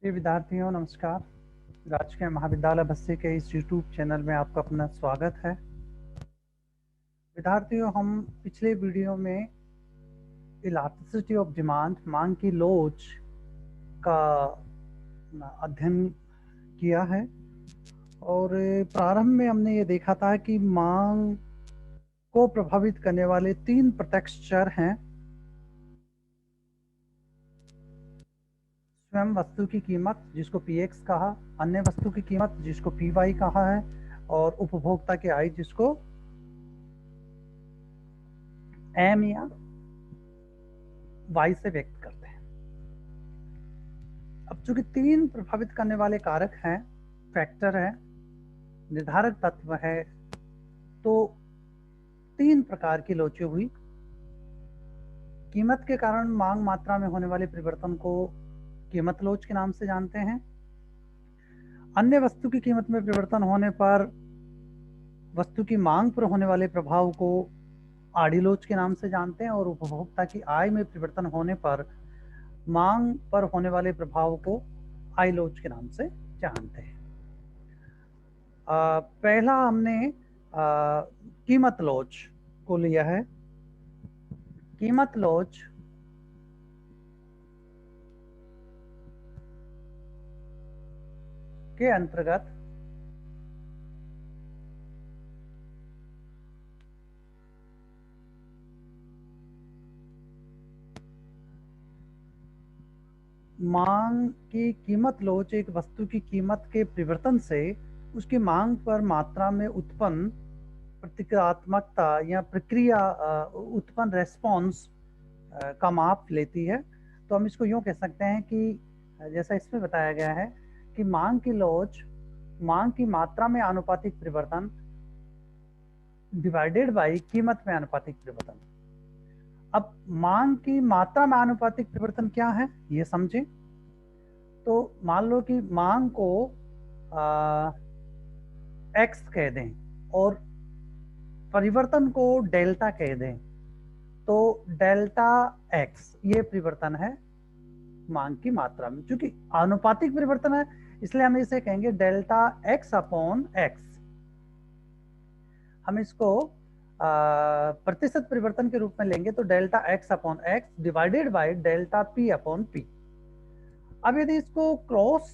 प्रिय विद्यार्थियों नमस्कार। राजकीय महाविद्यालय बस्सी के इस यूट्यूब चैनल में आपका अपना स्वागत है। विद्यार्थियों, हम पिछले वीडियो में इलास्टिसिटी ऑफ डिमांड, मांग की लोच का अध्ययन किया है और प्रारंभ में हमने ये देखा था कि मांग को प्रभावित करने वाले 3 प्रत्यक्ष चर हैं। स्वयं वस्तु की कीमत जिसको Px कहा, अन्य वस्तु की कीमत जिसको Py कहा है और उपभोक्ता की आय जिसको M या Y से व्यक्त करते हैं। अब चूंकि 3 प्रभावित करने वाले कारक हैं, फैक्टर है, निर्धारक तत्व है, तो 3 प्रकार की लोचें हुई। कीमत के कारण मांग मात्रा में होने वाले परिवर्तन को कीमत लोच के नाम से जानते हैं। अन्य वस्तु की कीमत में परिवर्तन होने पर वस्तु की मांग पर होने वाले प्रभाव को आड़ी लोच के नाम से जानते हैं और उपभोक्ता की आय में परिवर्तन होने पर मांग पर होने वाले प्रभाव को आई लोच के नाम से जानते हैं। पहला हमने कीमत लोच को लिया है। कीमत लोच के अंतर्गत मांग की कीमत लोच एक वस्तु की कीमत के परिवर्तन से उसकी मांग पर मात्रा में उत्पन्न प्रतिक्रियात्मकता या प्रक्रिया उत्पन्न रेस्पॉन्स का माप लेती है। तो हम इसको यूं कह सकते हैं कि जैसा इसमें बताया गया है कि मांग की लोच मांग की मात्रा में आनुपातिक परिवर्तन डिवाइडेड बाई कीमत में आनुपातिक परिवर्तन। अब मांग की मात्रा में आनुपातिक परिवर्तन क्या है ये समझें। तो मान लो कि मांग को एक्स कह दें और परिवर्तन को डेल्टा कह दें, तो डेल्टा एक्स ये परिवर्तन है मांग की मात्रा में। चूंकि आनुपातिक परिवर्तन है इसलिए हम इसे कहेंगे डेल्टा एक्स अपॉन एक्स। हम इसको प्रतिशत परिवर्तन के रूप में लेंगे तो delta x upon x divided by delta P upon P. अब यदि इसको क्रॉस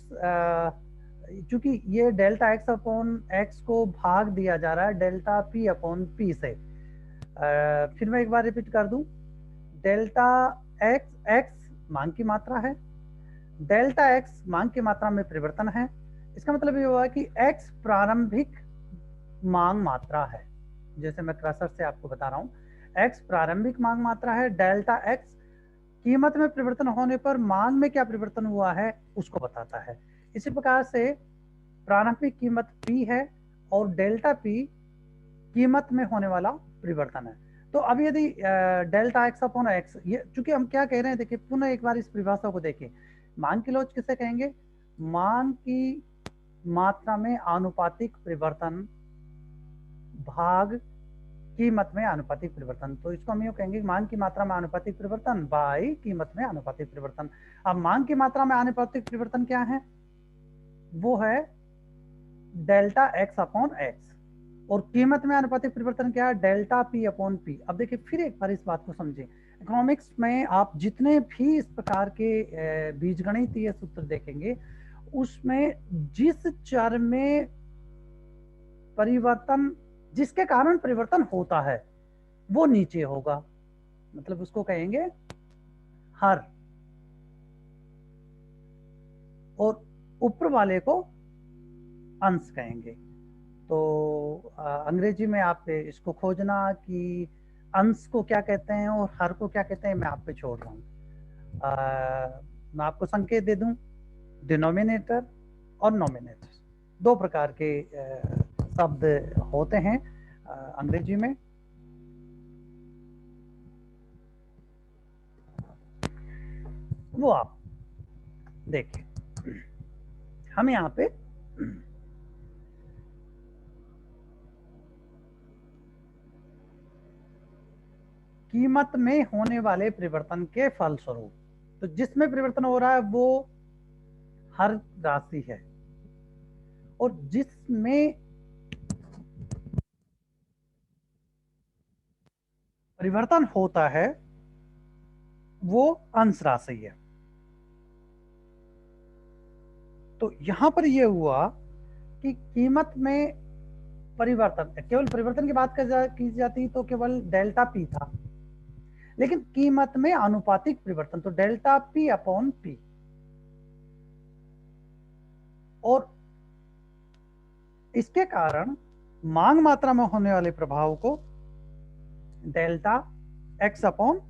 चूंकि ये डेल्टा एक्स अपॉन एक्स को भाग दिया जा रहा है डेल्टा पी अपॉन पी से, फिर मैं एक बार रिपीट कर दूं। डेल्टा एक्स एक्स मांग की मात्रा है, डेल्टा एक्स मांग की मात्रा में परिवर्तन है। इसका मतलब ये हुआ कि एक्स प्रारंभिक मांग मात्रा है। जैसे मैं क्रसर से आपको बता रहा हूं, एक्स प्रारंभिक मांग मात्रा है, डेल्टा एक्स कीमत में परिवर्तन होने पर मांग में क्या परिवर्तन हुआ है उसको बताता है। इसी प्रकार से प्रारंभिक कीमत P है और डेल्टा P कीमत में होने वाला परिवर्तन है। तो अब यदि डेल्टा एक्स अपॉन एक्स, ये चूंकि हम क्या कह रहे हैं, देखिए पुनः एक बार इस परिभाषा को देखें। मांग की लोच किसे कहेंगे? मांग की मात्रा में आनुपातिक परिवर्तन भाग कीमत में आनुपातिक परिवर्तन। तो इसको हम यूं कहेंगे मांग की मात्रा में आनुपातिक परिवर्तन बाई कीमत में आनुपातिक परिवर्तन। अब मांग की मात्रा में आनुपातिक परिवर्तन क्या है? वो है डेल्टा एक्स अपॉन एक्स और कीमत में आनुपातिक परिवर्तन क्या है? Delta P upon P. अब देखिए फिर एक बार इस बात को समझें। इकोनॉमिक्स में आप जितने भी इस प्रकार के बीजगणितीय सूत्र देखेंगे उसमें जिस चर में परिवर्तन, जिसके कारण परिवर्तन होता है वो नीचे होगा, मतलब उसको कहेंगे हर, और ऊपर वाले को अंश कहेंगे। तो अंग्रेजी में आप इसको खोजना कि अंश को क्या कहते हैं और हर को क्या कहते हैं, मैं आप पे छोड़ रहा हूँ। मैं आपको संकेत दे दूं, डिनोमिनेटर और नोमिनेटर दो प्रकार के शब्द होते हैं अंग्रेजी में। वो आप देखिए, हम यहाँ पे कीमत में होने वाले परिवर्तन के फलस्वरूप, तो जिसमें परिवर्तन हो रहा है वो हर राशि है, और जिसमें परिवर्तन होता है वो अंश राशि है। तो यहां पर यह हुआ कि कीमत में परिवर्तन, केवल परिवर्तन की बात की जाती तो केवल डेल्टा पी था, लेकिन कीमत में आनुपातिक परिवर्तन तो डेल्टा पी अपॉन पी, और इसके कारण मांग मात्रा में होने वाले प्रभाव को डेल्टा एक्स अपॉन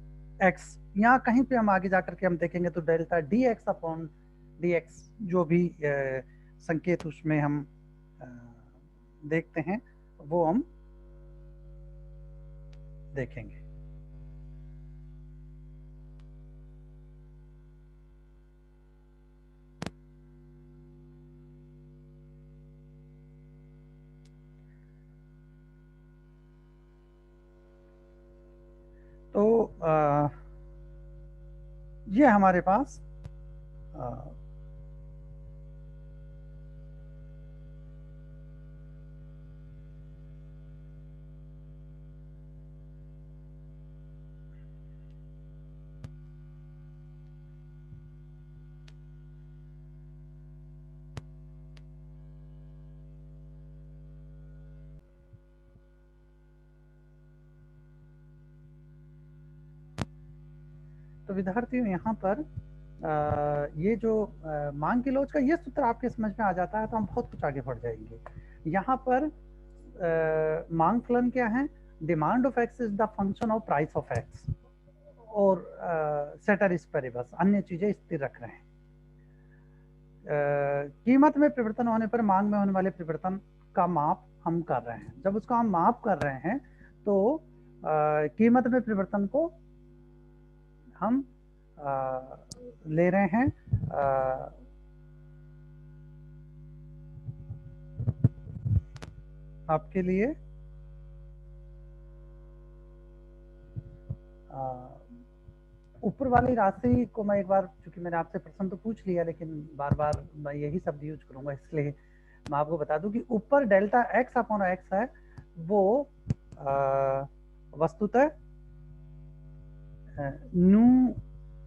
एक्स, यहां कहीं पे हम आगे जाकर के हम देखेंगे तो delta D x upon D x, जो भी संकेत उसमें हम देखते हैं वो हम देखेंगे। तो ये हमारे पास तो विद्यार्थियों यहाँ पर ये जो मांग की लोच का ये सूत्र आपके समझ में आ जाता है तो हम बहुत कुछ आगे बढ़ जाएंगे। यहाँ पर मांग फलन क्या है? Demand of x is the function of price of x, और सेटरिस पेरिबस, अन्य चीजें स्थिर रख रहे हैं। कीमत में परिवर्तन होने पर मांग में होने वाले परिवर्तन का माप हम कर रहे हैं। जब उसका हम माप कर रहे हैं तो कीमत में परिवर्तन को हम ले रहे हैं आपके लिए ऊपर वाली राशि को मैं एक बार, चूंकि मैंने आपसे प्रश्न तो पूछ लिया लेकिन बार बार मैं यही शब्द यूज करूंगा, इसलिए मैं आपको बता दूं कि ऊपर डेल्टा एक्स अपॉन एक्स है वो वस्तुतः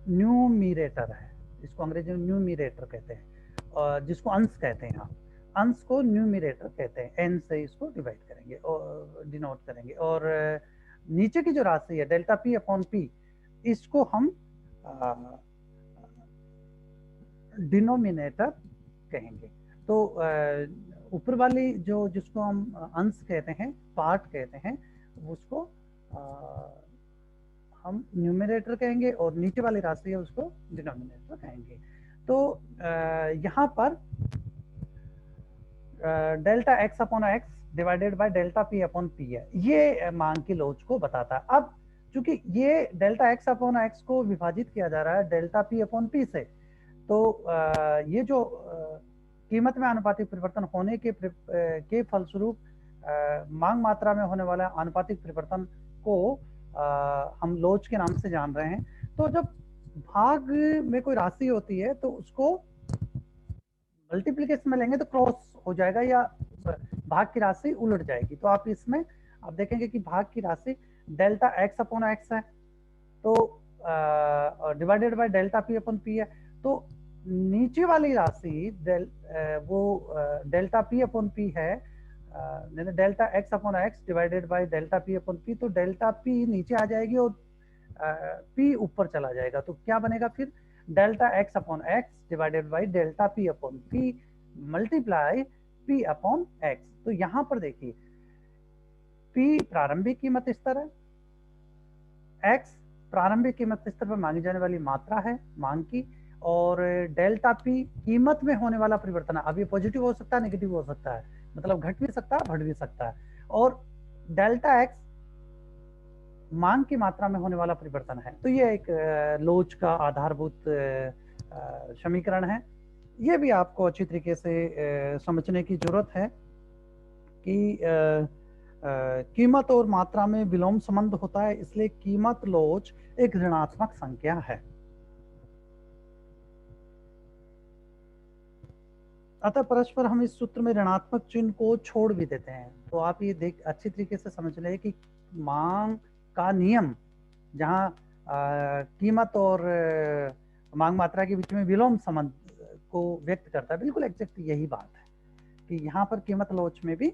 न्यूमिरेटर है, इसको अंग्रेजी में न्यूमिरेटर कहते हैं, और जिसको अंश कहते हैं। आप अंश को न्यूमिरेटर कहते हैं, एन से इसको डिवाइड करेंगे और डिनोट करेंगे। और नीचे की जो राशि है डेल्टा पी अपॉन पी, इसको हम डिनोमिनेटर कहेंगे। तो ऊपर वाली जो जिसको हम अंश कहते हैं, पार्ट कहते हैं, उसको हम न्यूमिनेटर कहेंगे, और नीचे वाली राशि है उसको डिनोमिनेटर कहेंगे। तो यहाँ पर delta x upon x divided by delta P upon P है, ये मांग की लोच को बताता है। अब चूंकि ये डेल्टा एक्स अपॉन एक्स को विभाजित किया जा रहा है डेल्टा पी अपॉन पी से, तो ये जो कीमत में आनुपातिक परिवर्तन होने के फलस्वरूप मांग मात्रा में होने वाला आनुपातिक परिवर्तन को हम लोच के नाम से जान रहे हैं। तो जब भाग में कोई राशि होती है तो उसको मल्टीप्लिकेशन में लेंगे तो क्रॉस हो जाएगा या भाग की राशि उलट जाएगी। तो आप इसमें आप देखेंगे कि भाग की राशि डेल्टा एक्स अपॉन एक्स है, तो divided by delta P upon P है। तो नीचे वाली राशि वो डेल्टा पी अपॉन पी है, delta x upon x divided by delta P upon P. तो डेल्टा पी नीचे आ जाएगी और पी ऊपर चला जाएगा, तो क्या बनेगा फिर? Delta x upon x divided by delta P upon P multiply P upon x. तो यहां पर देखिए पी प्रारंभिक कीमत स्तर है, एक्स प्रारंभिक कीमत स्तर पर मांगी जाने वाली मात्रा है मांग की, और डेल्टा पी कीमत में होने वाला परिवर्तन है। अब ये पॉजिटिव हो सकता है, नेगेटिव हो सकता है, मतलब घट भी सकता है, बढ़ भी सकता है। और डेल्टा एक्स मांग की मात्रा में होने वाला परिवर्तन है। तो ये एक लोच का आधारभूत समीकरण है। ये भी आपको अच्छी तरीके से समझने की जरूरत है कि कीमत और मात्रा में विलोम संबंध होता है, इसलिए कीमत लोच एक ऋणात्मक संख्या है। अतः परस्पर हम इस सूत्र में ऋणात्मक चिन्ह को छोड़ भी देते हैं। तो आप ये देख अच्छी तरीके से समझ लें कि मांग का नियम जहाँ कीमत और मांग मात्रा के बीच में विलोम संबंध को व्यक्त करता है, बिल्कुल एग्जैक्ट यही बात है कि यहाँ पर कीमत लोच में भी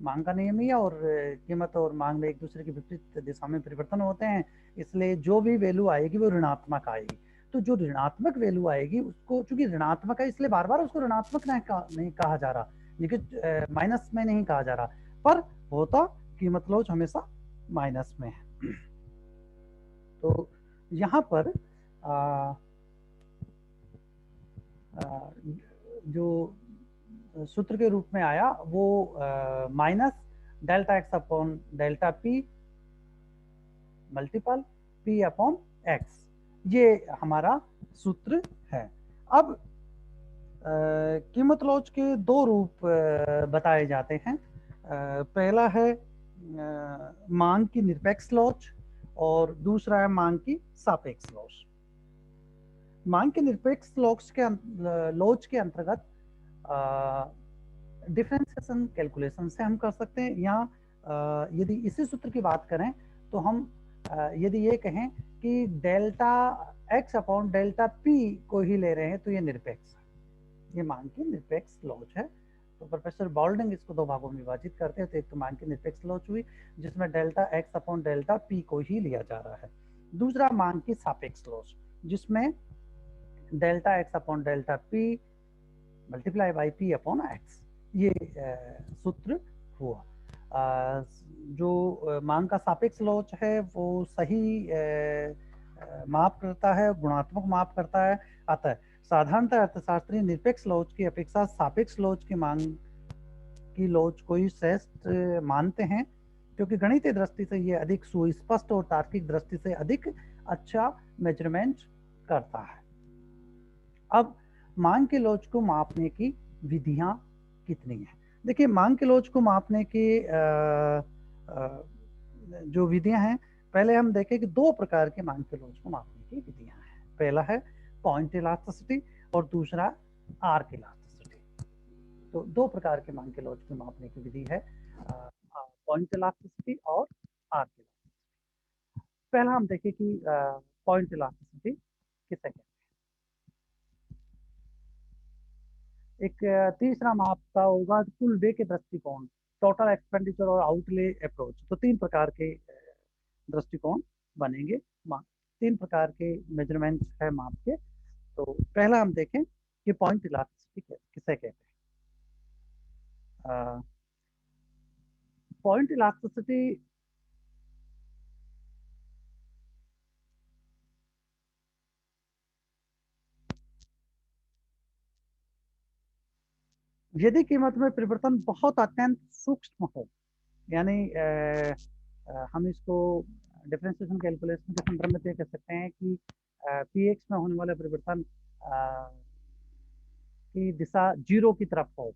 मांग का नियम ही है और कीमत और मांग में एक दूसरे की विपरीत दिशा में परिवर्तन होते हैं, इसलिए जो भी वैल्यू आएगी वो ऋणात्मक आएगी। तो जो ऋणात्मक वैल्यू आएगी उसको, चूंकि ऋणात्मक है इसलिए बार बार उसको ऋणात्मक नहीं कहा जा रहा, लेकिन माइनस में नहीं कहा जा रहा, पर होता कीमत लोच हमेशा माइनस में है। तो यहाँ पर आ, जो सूत्र के रूप में आया वो minus delta x upon delta P multiple P upon x, ये हमारा सूत्र है। अब कीमत लोच के दो रूप बताए जाते हैं। पहला है मांग की निरपेक्ष लोच और दूसरा है मांग की सापेक्ष लोच। मांग के निरपेक्ष लोच के अंतर्गत डिफरेंशिएशन कैलकुलेशन से हम कर सकते हैं। यहाँ यदि इसी सूत्र की बात करें तो हम यदि ये कहें कि delta x upon delta P को ही ले रहे हैं तो ये निरपेक्ष है, ये मांग की निरपेक्ष लोच है। तो प्रोफेसर बॉल्डिंग इसको दो भागों में विभाजित करते हैं। तो एक तो मांग की निरपेक्ष लोच हुई जिसमें delta x upon delta P को ही लिया जा रहा है। दूसरा मांग की सापेक्ष लोच जिसमें delta x upon delta P multiply by P upon x, ये सूत्र हुआ। जो मांग का सापेक्ष लोच है वो सही माप करता है, गुणात्मक माप करता है। अतः साधारणतः अर्थशास्त्री निरपेक्ष लोच की अपेक्षा सापेक्ष लोच की मांग की लोच को ही श्रेष्ठ मानते हैं, क्योंकि गणितीय दृष्टि से ये अधिक सुस्पष्ट और तार्किक दृष्टि से अधिक अच्छा मेजरमेंट करता है। अब मांग के लोच को मापने की विधियां कितनी हैं? देखिए, मांग के लोच को मापने की जो विधियां हैं, पहले हम देखें कि दो प्रकार के मांग के लोच को मापने की विधियां हैं। पहला है पॉइंट इलास्टिसिटी और दूसरा आर्क इलास्टिसिटी। तो दो प्रकार के मांग के लोच को मापने की विधि है, पॉइंट इलास्टिसिटी और आर्क इलास्टिसिटी। पहला हम देखें कि पॉइंट इलास्टिसिटी किसे कहते हैं। एक तीसरा माप का होगा कुल व्यय के दृष्टिकोण, टोटल एक्सपेंडिचर और आउटले अप्रोच। तो तीन प्रकार के दृष्टिकोण बनेंगे, तीन प्रकार के मेजरमेंट है माप के। तो पहला हम देखें कि पॉइंट इलास्टिसिटी किसे कहते हैं। पॉइंट इलास्टिसिटी यदि कीमत में परिवर्तन बहुत अत्यंत सूक्ष्म हो, यानी हम इसको डिफरेंशिएशन कैलकुलेशन के संदर्भ में कह सकते हैं कि पी एक्स में होने वाला परिवर्तन की दिशा जीरो की तरफ हो,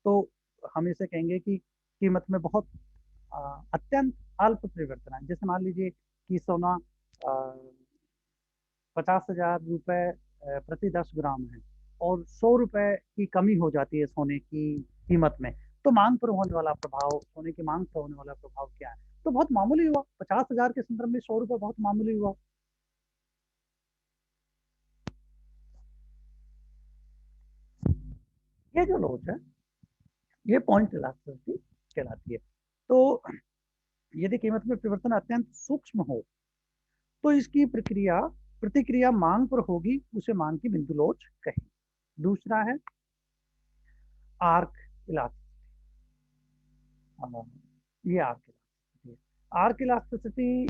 तो हम इसे कहेंगे कि कीमत में बहुत अत्यंत अल्प परिवर्तन है। जैसे मान लीजिए कि सोना 50,000 रुपये प्रति 10 ग्राम है और 100 रुपये की कमी हो जाती है सोने की कीमत में, तो मांग पर होने वाला प्रभाव, सोने की मांग पर होने वाला प्रभाव क्या है? तो बहुत मामूली हुआ, 50,000 के संदर्भ में 100 रुपये बहुत मामूली हुआ। ये जो लोच है ये पॉइंट इलास्टिसिटी कहलाती है। तो यदि कीमत में परिवर्तन अत्यंत सूक्ष्म हो तो इसकी प्रतिक्रिया मांग पर होगी, उसे मांग की बिंदु लोच कहें। दूसरा है आर्क इलास्टिसिटी। ये आर्क इलास्टिसिटी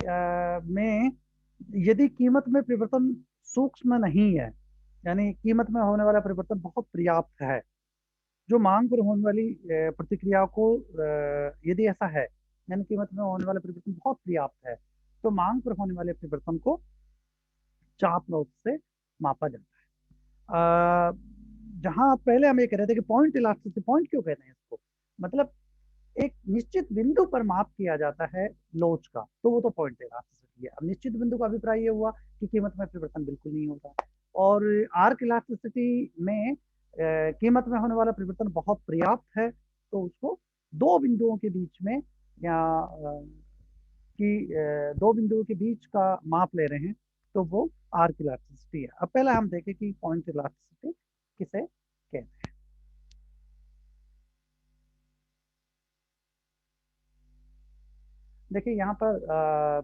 में यदि कीमत में परिवर्तन सूक्ष्म नहीं है, यानी कीमत में होने वाला परिवर्तन बहुत पर्याप्त है, जो मांग पर होने वाली प्रतिक्रिया को यदि ऐसा है, यानी कीमत में होने वाला परिवर्तन बहुत पर्याप्त है, तो मांग पर होने वाले परिवर्तन को चाप लोच से मापा जाता है। जहां पहले हम ये कह रहे थे कि पॉइंट इलास्टिसिटी, पॉइंट क्यों कहते हैं इसको, मतलब एक निश्चित बिंदु पर माप किया जाता है लोच का, तो वो तो पॉइंट इलास्टिसिटी है। अब निश्चित बिंदु का अभिप्राय ये हुआ कि कीमत में परिवर्तन बिल्कुल नहीं होता। और आर्क इलास्टिसिटी में कीमत में होने वाला परिवर्तन बहुत पर्याप्त है, तो उसको दो बिंदुओं के बीच में या दो बिंदुओं के बीच का माप ले रहे हैं, तो वो आर्क इलास्टिसिटी है। अब पहले हम देखें कि पॉइंट इलास्टिसिटी किसे कहते हैं। देखिए यहाँ पर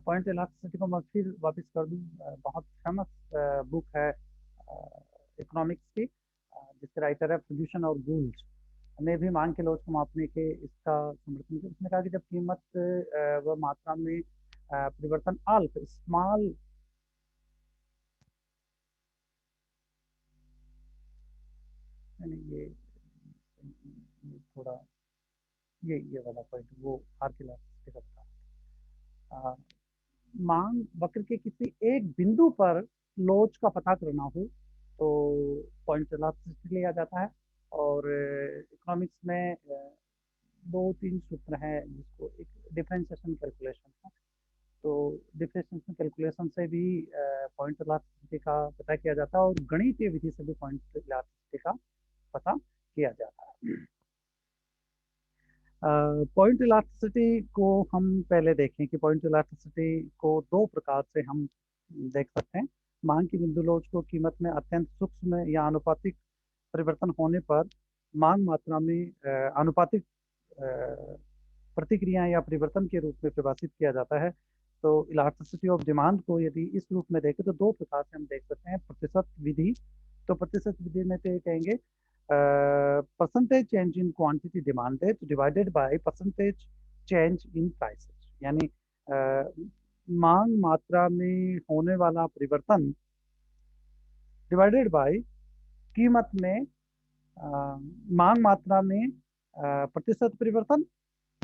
पॉइंट इलास्टिसिटी को मैं फिर वापस कर दूं, बहुत फेमस बुक है इकोनॉमिक्स की, जिसके राइटर है फर्ग्यूसन और गूल्ड ने भी मांग के लोच को मापने के इसका समर्थन किया। उसने कहा कि जब कीमत व मात्रा में परिवर्तन अल्प स्मॉल यानी ये थोड़ा ये वाला पॉइंट वो आर्क इलास्टिसिटी का बता, मांग वक्र के किसी एक बिंदु पर लोच का पता करना हो तो पॉइंट इलास्टिसिटी लिया जाता है। और इकोनॉमिक्स में दो तीन सूत्र हैं, जिसको एक डिफरेंशिएशन कैलकुलेशन है, तो डिफरेंशिएशन कैलकुलेशन से भी पॉइंट इलास्टिसिटी का पता किया जाता है, और गणितीय विधि से भी पॉइंट इलास्टिसिटी का पता किया जाता है। पॉइंट इलास्टिसिटी को हम पहले देखें कि पॉइंट इलास्टिसिटी को दो प्रकार से हम देख सकते हैं। मांग की बिंदु लोच को कीमत में अत्यंत सूक्ष्म या आनुपातिक परिवर्तन होने पर मांग मात्रा में आनुपातिक प्रतिक्रिया या परिवर्तन के रूप में परिभाषित किया जाता है। तो इलास्टिसिटी ऑफ डिमांड को यदि इस रूप में देखें तो दो प्रकार से हम देख सकते हैं। प्रतिशत विधि, तो प्रतिशत विधि में तो ये कहेंगे percentage change in quantity demanded divided by percentage change in prices, यानी मांग मात्रा में होने वाला परिवर्तन डिवाइडेड बाय कीमत में मांग मात्रा में प्रतिशत परिवर्तन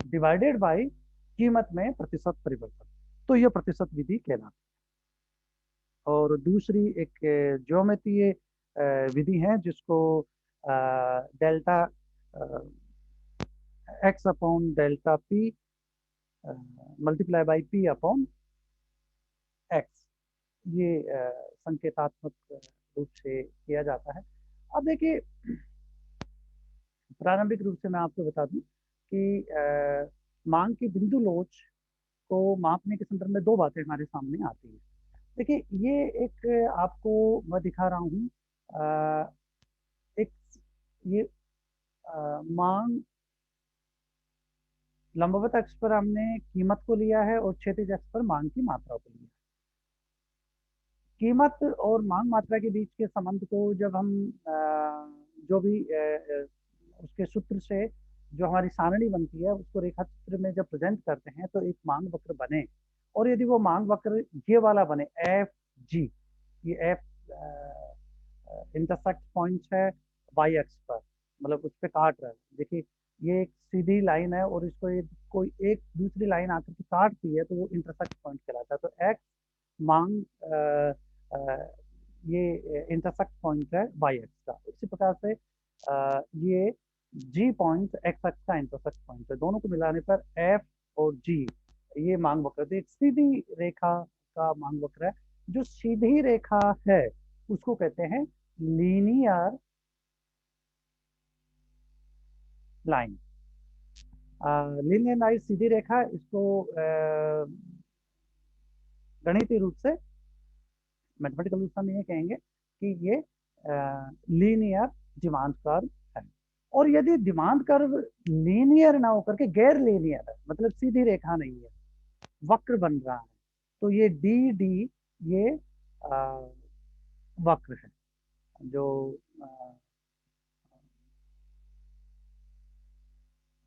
डिवाइडेड बाय कीमत में प्रतिशत परिवर्तन, तो यह प्रतिशत विधि कहलाती है। और दूसरी एक ज्योमेत्रीय विधि है, जिसको delta x upon delta P multiply by P upon x, ये संकेतात्मक रूप से किया जाता है। अब देखिए, प्रारंभिक रूप से मैं आपको बता दूं कि मांग की बिंदु लोच को मापने के संदर्भ में दो बातें हमारे सामने आती हैं। देखिए, ये एक आपको मैं दिखा रहा हूँ, एक ये मांग लंबवत अक्ष पर हमने कीमत को लिया है और क्षैतिज अक्ष पर मांग की मात्रा को लिया है। कीमत और मांग मात्रा के बीच के संबंध को जब हम जो भी उसके सूत्र से जो हमारी सारणी बनती है उसको रेखा चित्र में जब प्रेजेंट करते हैं तो एक मांग वक्र बने, और यदि वो मांग वक्र ये वाला बने एफ जी, ये एफ इंटरसेक्ट पॉइंट है वाई एक्स पर, मतलब उस पर काट रहा है। देखिए, ये एक सीधी लाइन है और इसको कोई एक दूसरी लाइन आकर के काटती है तो वो इंटरसेक्ट पॉइंट कहलाता है। तो एक्स मांग ये इंटरसेक्ट पॉइंट है वाई एक्स का। इसी प्रकार से ये जी पॉइंट एक्स एक्स का इंटरसेक्ट पॉइंट है। दोनों को मिलाने पर एफ और जी ये मांग वक्र, तो एक सीधी रेखा का मांग वक्र है। जो सीधी रेखा है उसको कहते हैं लीनियर लाइन। लीनियर लाइन सीधी रेखा, इसको गणितीय रूप से मैथमेटिकल रूप से हम ये कहेंगे कि ये लीनियर डिमांड कर्व है। और यदि डिमांड कर्व लीनियर ना होकर के गैर लीनियर है, मतलब सीधी रेखा नहीं है, वक्र बन रहा है, तो ये डी डी ये वक्र है जो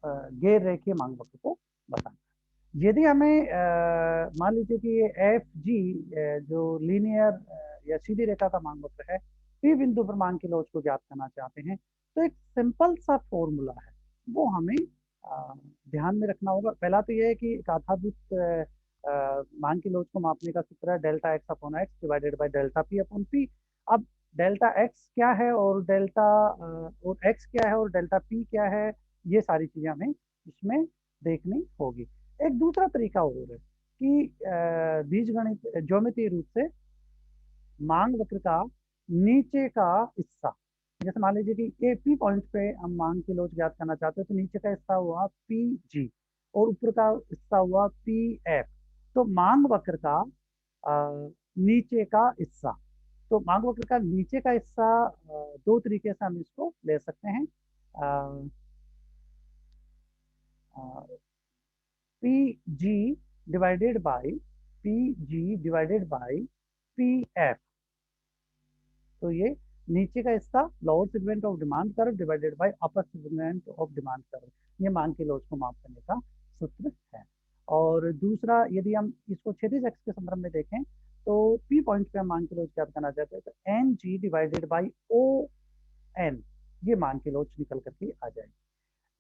गैर रेखीय मांग वक्र को बताता है। यदि हमें मान लीजिए कि ये एफ जी जो लीनियर या सीधी रेखा का मांग वक्र है, पी बिंदु पर मांग की लोच को ज्ञात करना चाहते हैं, तो एक सिंपल सा फॉर्मूला है, वो हमें ध्यान में रखना होगा। पहला तो ये है कि एक आधारभूत मांग की लोच को मापने का सूत्र है delta x upon x divided by delta P upon P. अब डेल्टा एक्स क्या है और डेल्टा और एक्स क्या है और डेल्टा पी क्या है, ये सारी चीजें हमें इसमें देखनी होगी। एक दूसरा तरीका और है कि बीजगणित ज्योमेट्रीय रूप से मांग वक्र का नीचे का हिस्सा, जैसे मान लीजिए कि ए पी पॉइंट पे हम मांग की लोच ज्ञात करना चाहते हैं, तो नीचे का हिस्सा हुआ पी जी और ऊपर का हिस्सा हुआ पी एफ। तो मांग वक्र का नीचे का हिस्सा, तो मांग वक्र का नीचे का हिस्सा दो तरीके से हम इसको ले सकते हैं। P G divided by P G divided by P F. तो ये नीचे का हिस्सा lower segment of demand curve divided by upper segment of demand curve, ये मांग की लॉस को माप करने का सूत्र है। और दूसरा, यदि हम इसको क्षैतिज अक्ष के संदर्भ में देखें, तो पी पॉइंट पे हम मांग की लॉस ज्ञात करना चाहते हैं, तो N G divided by O N, ये मांग की लॉस निकल करके आ जाएगी।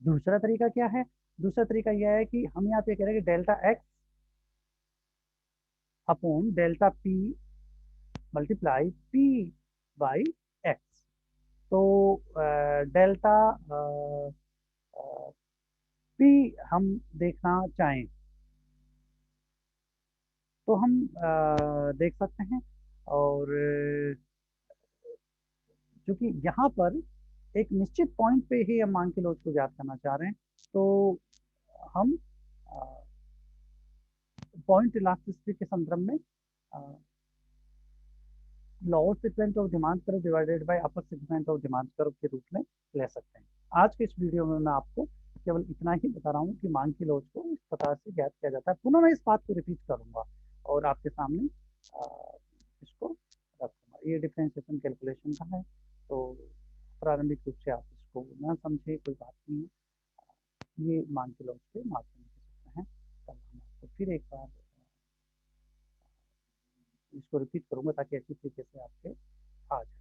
दूसरा तरीका क्या है? दूसरा तरीका यह है कि हम यहाँ पे कह रहे हैं कि delta x upon delta P multiply P by x. तो डेल्टा पी हम देखना चाहें तो हम देख सकते हैं। और क्योंकि यहाँ पर एक निश्चित पॉइंट पे ही हम मांग की लोच को ज्ञात करना चाह रहे हैं, तो हम पॉइंट इलास्टिसिटी के संदर्भ में lower segment of demand curve divided by upper segment of demand curve के रूप में ले सकते हैं। आज के इस वीडियो में मैं आपको केवल इतना ही बता रहा हूँ कि मांग की लोच को इस प्रकार से ज्ञात किया जाता है। पुनः मैं इस बात को रिपीट करूंगा और आपके सामने इसको रखूंगा। ये डिफरेंशिएशन कैलकुलेशन का है, तो प्रारंभिक रूप से आप इसको ना समझे, कोई बात नहीं है। ये मांग की लोच के माध्यम से सकते हैं। कल हम आपको फिर एक बार इसको रिपीट करूंगा ताकि अच्छी तरीके से आपके आ जाए।